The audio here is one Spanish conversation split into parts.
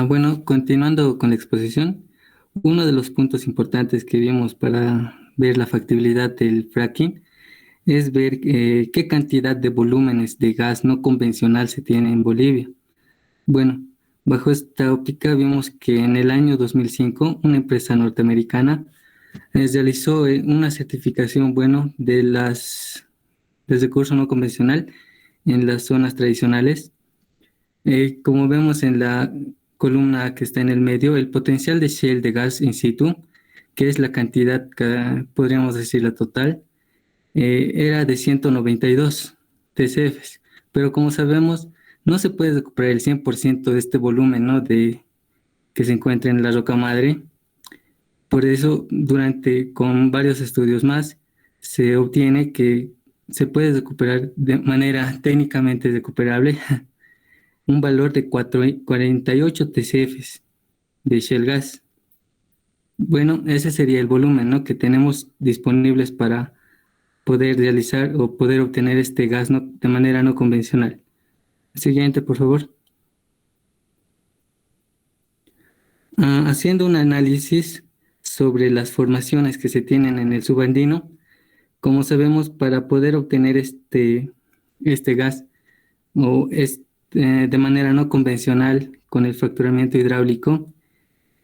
Bueno, continuando con la exposición, uno de los puntos importantes que vimos para ver la factibilidad del fracking es ver qué cantidad de volúmenes de gas no convencional se tiene en Bolivia. Bueno, bajo esta óptica vimos que en el año 2005 una empresa norteamericana realizó una certificación, bueno, del recurso no convencional en las zonas tradicionales. Como vemos en la columna que está en el medio, el potencial de shale de gas in situ, que es la cantidad, podríamos decir la total, era de 192 TCFs. Pero como sabemos, no se puede recuperar el 100% de este volumen, ¿no?, que se encuentra en la roca madre. Por eso, con varios estudios más, se obtiene que se puede recuperar de manera técnicamente recuperable un valor de 48 TCFs de shale gas. Bueno, ese sería el volumen, ¿no?, que tenemos disponibles para poder realizar o poder obtener este gas, ¿no?, de manera no convencional. Siguiente, por favor. Haciendo un análisis sobre las formaciones que se tienen en el subandino, como sabemos, para poder obtener este gas de manera no convencional con el fracturamiento hidráulico,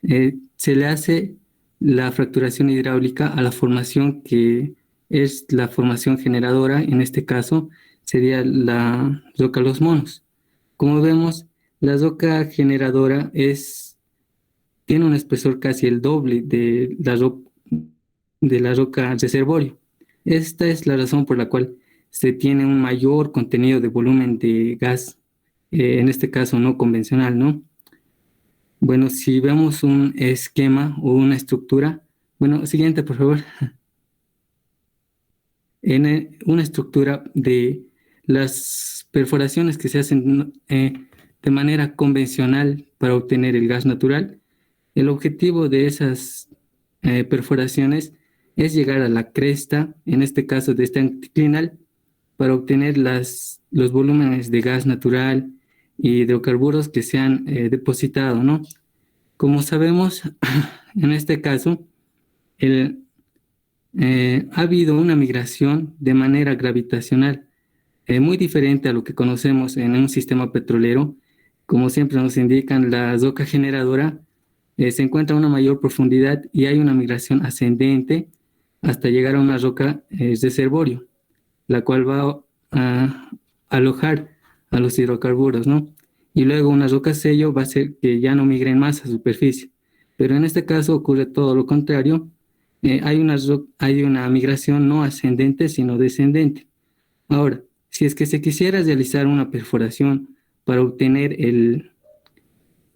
se le hace la fracturación hidráulica a la formación que es la formación generadora. En este caso sería la roca Los Monos. Como vemos, la roca generadora tiene un espesor casi el doble de la roca reservorio. Esta es la razón por la cual se tiene un mayor contenido de volumen de gas, en este caso no convencional, ¿no? Bueno, si vemos un esquema o una estructura, bueno, siguiente, por favor. Una estructura de las perforaciones que se hacen de manera convencional para obtener el gas natural, el objetivo de esas perforaciones es llegar a la cresta, en este caso de este anticlinal, para obtener los volúmenes de gas natural y hidrocarburos que se han depositado, ¿no? Como sabemos, en este caso, el, ha habido una migración de manera gravitacional, muy diferente a lo que conocemos en un sistema petrolero. Como siempre nos indican, la roca generadora se encuentra a una mayor profundidad y hay una migración ascendente hasta llegar a una roca reservorio, la cual va a alojar a los hidrocarburos, ¿no? Y luego una roca sello va a hacer que ya no migren más a superficie. Pero en este caso ocurre todo lo contrario. Hay una migración no ascendente, sino descendente. Ahora, si es que se quisiera realizar una perforación para obtener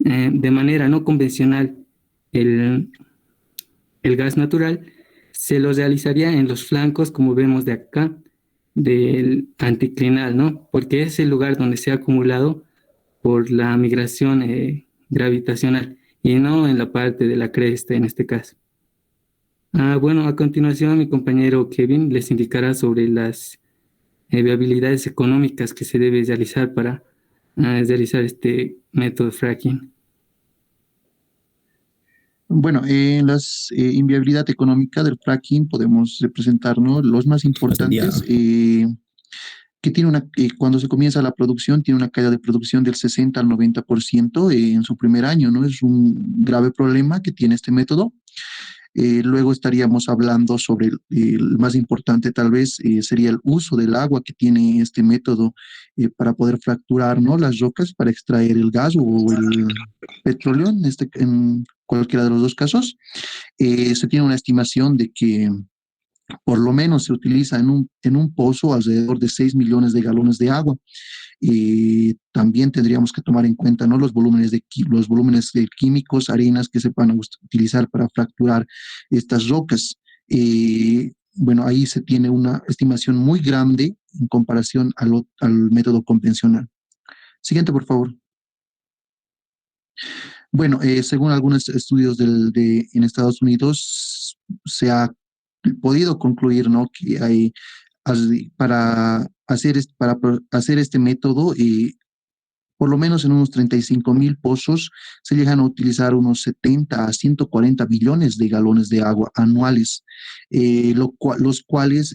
de manera no convencional el, el gas natural, se lo realizaría en los flancos, como vemos de acá, del anticlinal, ¿no? Porque es el lugar donde se ha acumulado por la migración gravitacional y no en la parte de la cresta en este caso. Bueno, a continuación mi compañero Kevin les indicará sobre las viabilidades económicas que se debe realizar para realizar este método de fracking. Bueno, en las inviabilidad económica del fracking podemos representarnos los más importantes, que tiene cuando se comienza la producción, tiene una caída de producción del 60 al 90% en su primer año, ¿no? Es un grave problema que tiene este método. Luego estaríamos hablando sobre el más importante, tal vez, sería el uso del agua que tiene este método para poder fracturar, ¿no?, las rocas para extraer el gas o el petróleo, en cualquiera de los dos casos. Se tiene una estimación de que por lo menos se utiliza en un pozo alrededor de 6 millones de galones de agua. También tendríamos que tomar en cuenta, ¿no?, los volúmenes de químicos, arenas que se van a utilizar para fracturar estas rocas. Bueno, ahí se tiene una estimación muy grande en comparación al método convencional. Siguiente, por favor. Bueno, según algunos estudios en Estados Unidos, se ha podido concluir, ¿no?, que para hacer este método por lo menos en unos 35.000 pozos se llegan a utilizar unos 70 a 140 billones de galones de agua anuales, los cuales,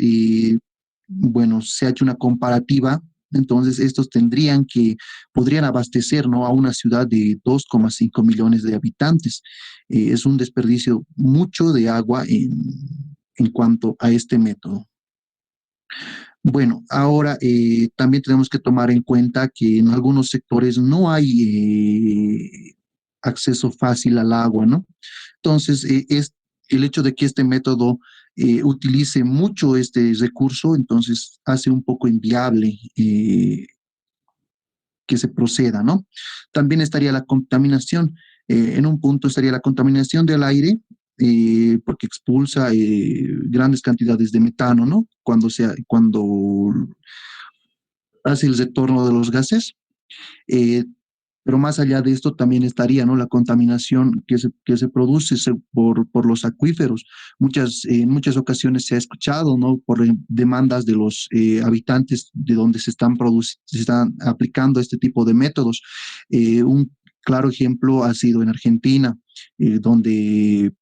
bueno, se ha hecho una comparativa. Entonces, estos podrían abastecer, ¿no?, a una ciudad de 2,5 millones de habitantes. Es un desperdicio mucho de agua en cuanto a este método. Bueno, ahora también tenemos que tomar en cuenta que en algunos sectores no hay acceso fácil al agua, ¿no? Entonces, es el hecho de que este método utilice mucho este recurso, entonces hace un poco inviable que se proceda, ¿no? También estaría la contaminación. En un punto estaría la contaminación del aire, porque expulsa grandes cantidades de metano, ¿no? Cuando hace el retorno de los gases. Eh, pero más allá de esto también estaría, ¿no?, la contaminación que se produce por los acuíferos. En muchas ocasiones se ha escuchado, ¿no?, por demandas de los habitantes de donde se están aplicando este tipo de métodos. Un claro ejemplo ha sido en Argentina, donde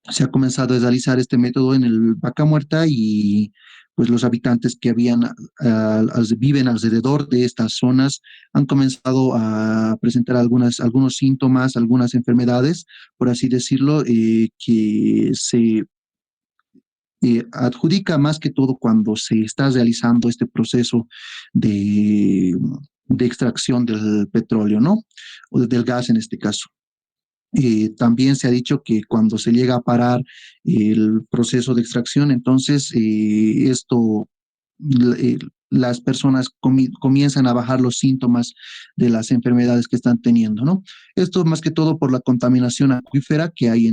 se ha comenzado a realizar este método en el Vaca Muerta y pues los habitantes que viven alrededor de estas zonas han comenzado a presentar algunos síntomas, algunas enfermedades, por así decirlo, que se adjudica más que todo cuando se está realizando este proceso de, de extracción del petróleo, ¿no? O del gas en este caso. También se ha dicho que cuando se llega a parar el proceso de extracción, entonces las personas comienzan a bajar los síntomas de las enfermedades que están teniendo, ¿no? Esto más que todo por la contaminación acuífera que hay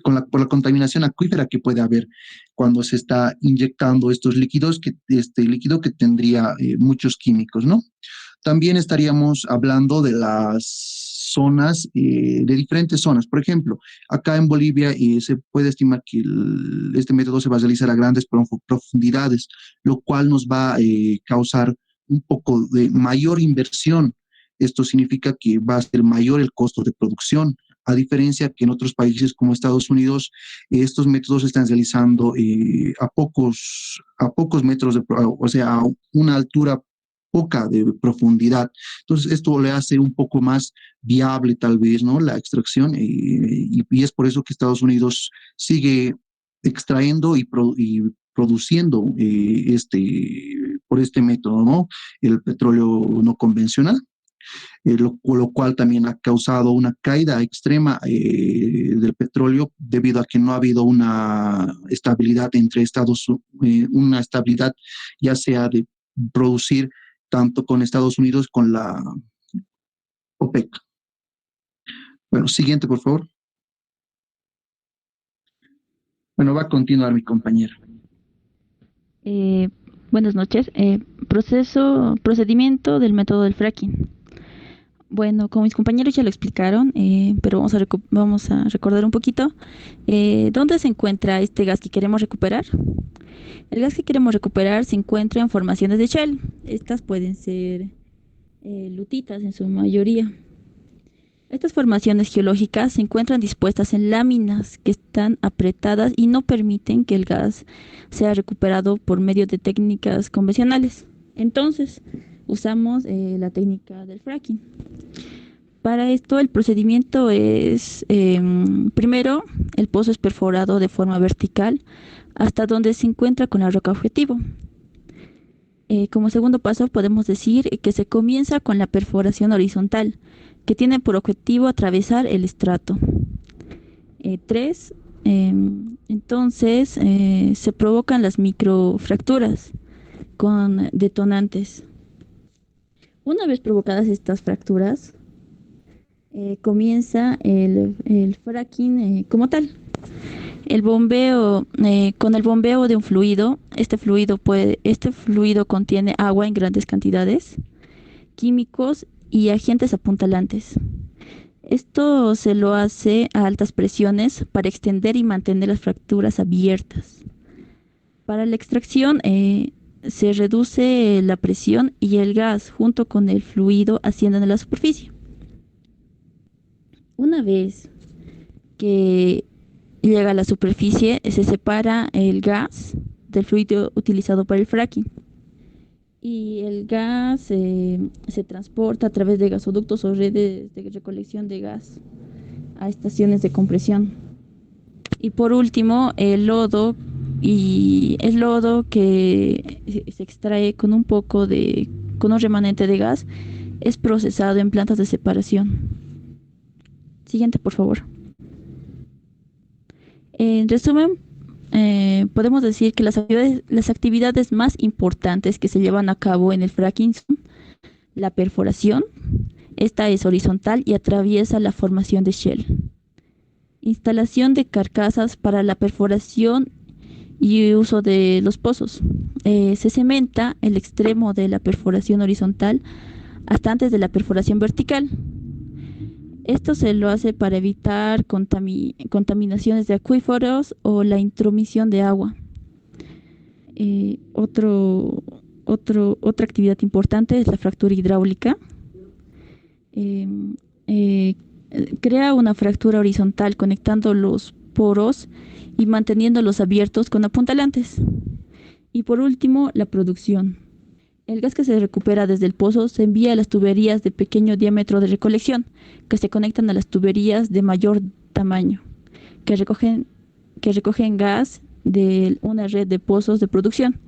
por la contaminación acuífera que puede haber cuando se está inyectando estos líquidos, este líquido que tendría muchos químicos, ¿no? También estaríamos hablando de las zonas, de diferentes zonas. Por ejemplo, acá en Bolivia se puede estimar que este método se va a realizar a grandes profundidades, lo cual nos va a causar un poco de mayor inversión. Esto significa que va a ser mayor el costo de producción, a diferencia que en otros países como Estados Unidos, estos métodos se están realizando a pocos metros, o sea, a una altura poca de profundidad. Entonces, esto le hace un poco más viable tal vez, ¿no?, la extracción, y es por eso que Estados Unidos sigue extrayendo y produciendo por este método, ¿no?, el petróleo no convencional. Lo cual también ha causado una caída extrema del petróleo debido a que no ha habido una estabilidad una estabilidad ya sea de producir tanto con Estados Unidos con la OPEC. Bueno, siguiente, por favor. Bueno, va a continuar mi compañera. Eh, Buenas noches. Procedimiento del método del fracking. Bueno, como mis compañeros ya lo explicaron, pero vamos a recordar un poquito. ¿Dónde se encuentra este gas que queremos recuperar? El gas que queremos recuperar se encuentra en formaciones de shale. Estas pueden ser lutitas en su mayoría. Estas formaciones geológicas se encuentran dispuestas en láminas que están apretadas y no permiten que el gas sea recuperado por medio de técnicas convencionales. Entonces, usamos la técnica del fracking. Para esto, el procedimiento es, primero, el pozo es perforado de forma vertical hasta donde se encuentra con la roca objetivo. Como segundo paso, podemos decir que se comienza con la perforación horizontal, que tiene por objetivo atravesar el estrato. 3. Entonces, se provocan las microfracturas con detonantes. Una vez provocadas estas fracturas, comienza el fracking como tal. El bombeo, con el bombeo de un fluido, este fluido contiene agua en grandes cantidades, químicos y agentes apuntalantes. Esto se lo hace a altas presiones para extender y mantener las fracturas abiertas. Para la extracción se reduce la presión y el gas junto con el fluido ascienden a la superficie. Una vez que llega a la superficie, se separa el gas del fluido utilizado para el fracking. Y el gas se transporta a través de gasoductos o redes de recolección de gas a estaciones de compresión. Y por último, el lodo que se extrae con con un remanente de gas, es procesado en plantas de separación. Siguiente, por favor. En resumen, podemos decir que las actividades más importantes que se llevan a cabo en el fracking son la perforación. Esta es horizontal y atraviesa la formación de shell. Instalación de carcasas para la perforación y uso de los pozos. Se cementa el extremo de la perforación horizontal hasta antes de la perforación vertical. Esto se lo hace para evitar contaminaciones de acuíferos o la intromisión de agua. Otra actividad importante es la fractura hidráulica. Crea una fractura horizontal conectando los poros y manteniéndolos abiertos con apuntalantes. Y por último, la producción. El gas que se recupera desde el pozo se envía a las tuberías de pequeño diámetro de recolección, que se conectan a las tuberías de mayor tamaño, que recogen gas de una red de pozos de producción.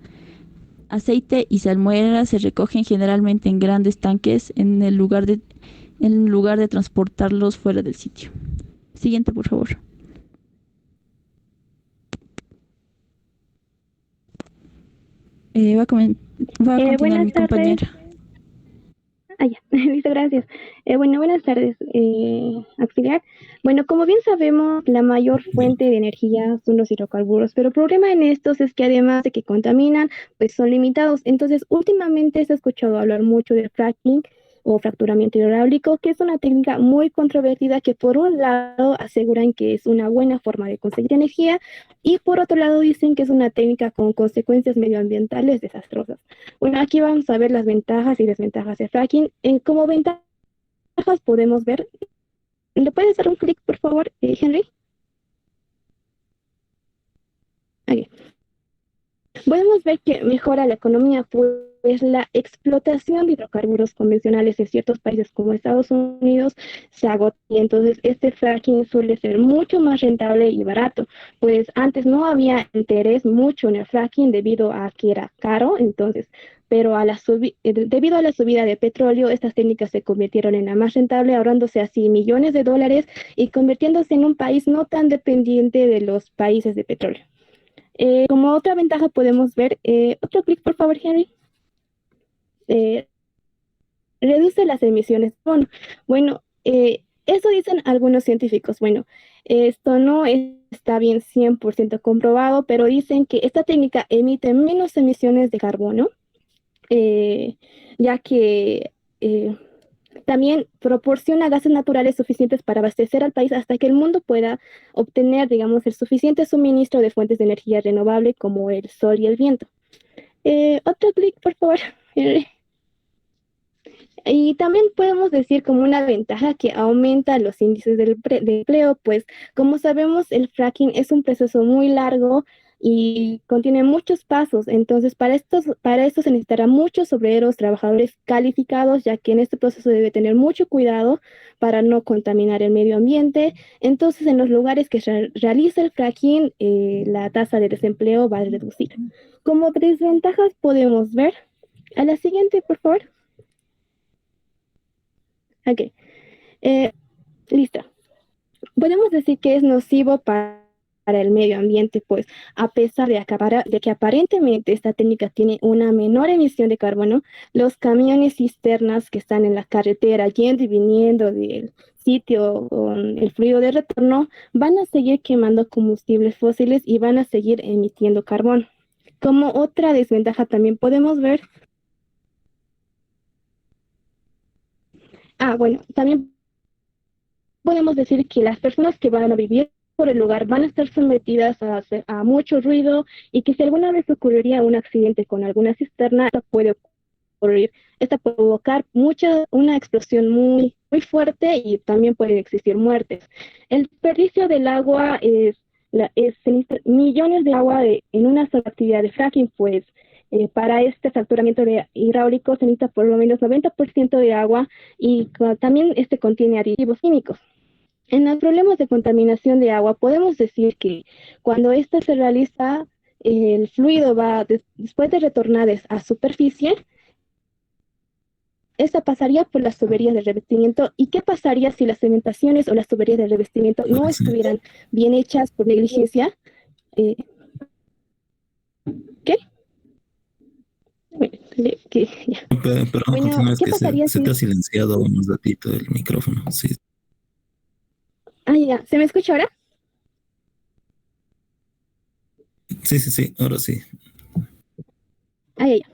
Aceite y salmuera se recogen generalmente en grandes tanques en lugar de transportarlos fuera del sitio. Siguiente, por favor. Va a continuar mi Buenas tardes. compañera. Ya, listo, gracias. Bueno, buenas tardes, auxiliar. Bueno, como bien sabemos, la mayor fuente de energía son los hidrocarburos, pero el problema en estos es que además de que contaminan, pues son limitados. Entonces, últimamente se ha escuchado hablar mucho del fracking o fracturamiento hidráulico, que es una técnica muy controvertida que por un lado aseguran que es una buena forma de conseguir energía y por otro lado dicen que es una técnica con consecuencias medioambientales desastrosas. Bueno, aquí vamos a ver las ventajas y desventajas del fracking. Como ventajas podemos ver, ¿le puedes dar un clic, por favor, Henry? Aquí. Podemos ver que mejora la economía, pues la explotación de hidrocarburos convencionales en ciertos países como Estados Unidos se agota y entonces este fracking suele ser mucho más rentable y barato, pues antes no había interés mucho en el fracking debido a que era caro, entonces, pero debido a la subida de petróleo, estas técnicas se convirtieron en la más rentable, ahorrándose así millones de dólares y convirtiéndose en un país no tan dependiente de los países de petróleo. Como otra ventaja podemos ver, otro clic por favor, Henry. Reduce las emisiones de carbono. Bueno, eso dicen algunos científicos. Bueno, esto no está bien 100% comprobado, pero dicen que esta técnica emite menos emisiones de carbono, ya que también proporciona gases naturales suficientes para abastecer al país hasta que el mundo pueda obtener, digamos, el suficiente suministro de fuentes de energía renovable como el sol y el viento. Otro clic, por favor. Y también podemos decir como una ventaja que aumenta los índices de empleo, pues como sabemos el fracking es un proceso muy largo y contiene muchos pasos, entonces para esto se necesitará muchos obreros, trabajadores calificados, ya que en este proceso debe tener mucho cuidado para no contaminar el medio ambiente. Entonces en los lugares que se realiza el fracking, la tasa de desempleo va a reducir. Como desventajas podemos ver, a la siguiente por favor. Ok, listo. Podemos decir que es nocivo para el medio ambiente, pues a pesar de que aparentemente esta técnica tiene una menor emisión de carbono, los camiones cisternas que están en la carretera yendo y viniendo del sitio con el fluido de retorno van a seguir quemando combustibles fósiles y van a seguir emitiendo carbono. Como otra desventaja también podemos ver, bueno, también podemos decir que las personas que van a vivir por el lugar van a estar sometidas a mucho ruido y que si alguna vez ocurriría un accidente con alguna cisterna, esta puede ocurrir, esta puede provocar una explosión muy fuerte y también pueden existir muertes. El desperdicio del agua se necesita millones de agua en una sola actividad de fracking, pues para este fracturamiento hidráulico se necesita por lo menos 90% de agua y también este contiene aditivos químicos. En los problemas de contaminación de agua podemos decir que cuando ésta se realiza, el fluido va, después de retornar a superficie, esta pasaría por las tuberías de revestimiento. ¿Y qué pasaría si las cementaciones o las tuberías de revestimiento no estuvieran bien hechas por negligencia? ¿Qué? Bueno, ya. Pero Bueno, continúa, es ¿qué que pasaría se si... te ha silenciado un ratito el micrófono. Sí, Ah, ya, ¿se me escucha ahora? sí, ahora sí. Ah, ya.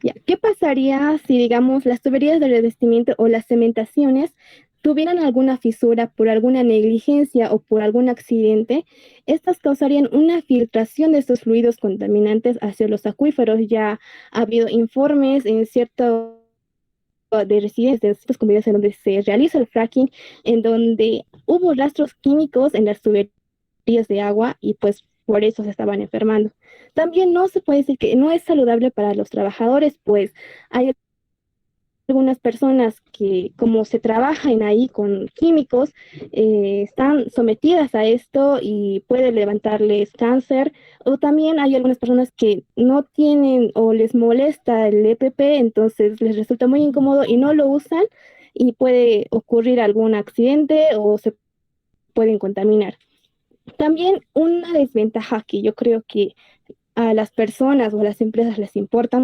Ya, ¿qué pasaría si, digamos, las tuberías de revestimiento o las cementaciones tuvieran alguna fisura por alguna negligencia o por algún accidente? Estas causarían una filtración de estos fluidos contaminantes hacia los acuíferos. Ya ha habido informes en cierto de residencias, de ciertas comunidades en donde se realiza el fracking, en donde hubo rastros químicos en las tuberías de agua y pues por eso se estaban enfermando. También no se puede decir que no es saludable para los trabajadores, pues hay algunas personas que como se trabajan ahí con químicos, están sometidas a esto y puede levantarles cáncer, o también hay algunas personas que no tienen o les molesta el EPP, entonces les resulta muy incómodo y no lo usan y puede ocurrir algún accidente o se pueden contaminar. También una desventaja que yo creo que a las personas o a las empresas les importa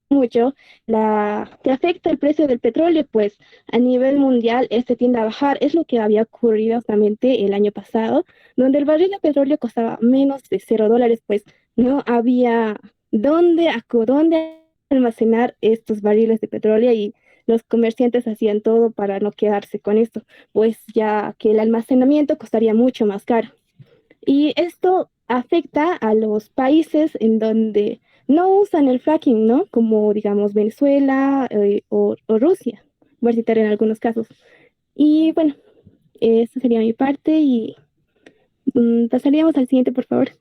mucho, que afecta el precio del petróleo, pues a nivel mundial este tiende a bajar. Es lo que había ocurrido justamente el año pasado, donde el barril de petróleo costaba menos de $0, pues no había dónde almacenar estos barriles de petróleo y los comerciantes hacían todo para no quedarse con esto, pues ya que el almacenamiento costaría mucho más caro. Y esto afecta a los países en donde no usan el fracking, ¿no? Como digamos Venezuela o Rusia, voy a citar en algunos casos. Y bueno, esa sería mi parte y pasaríamos al siguiente, por favor.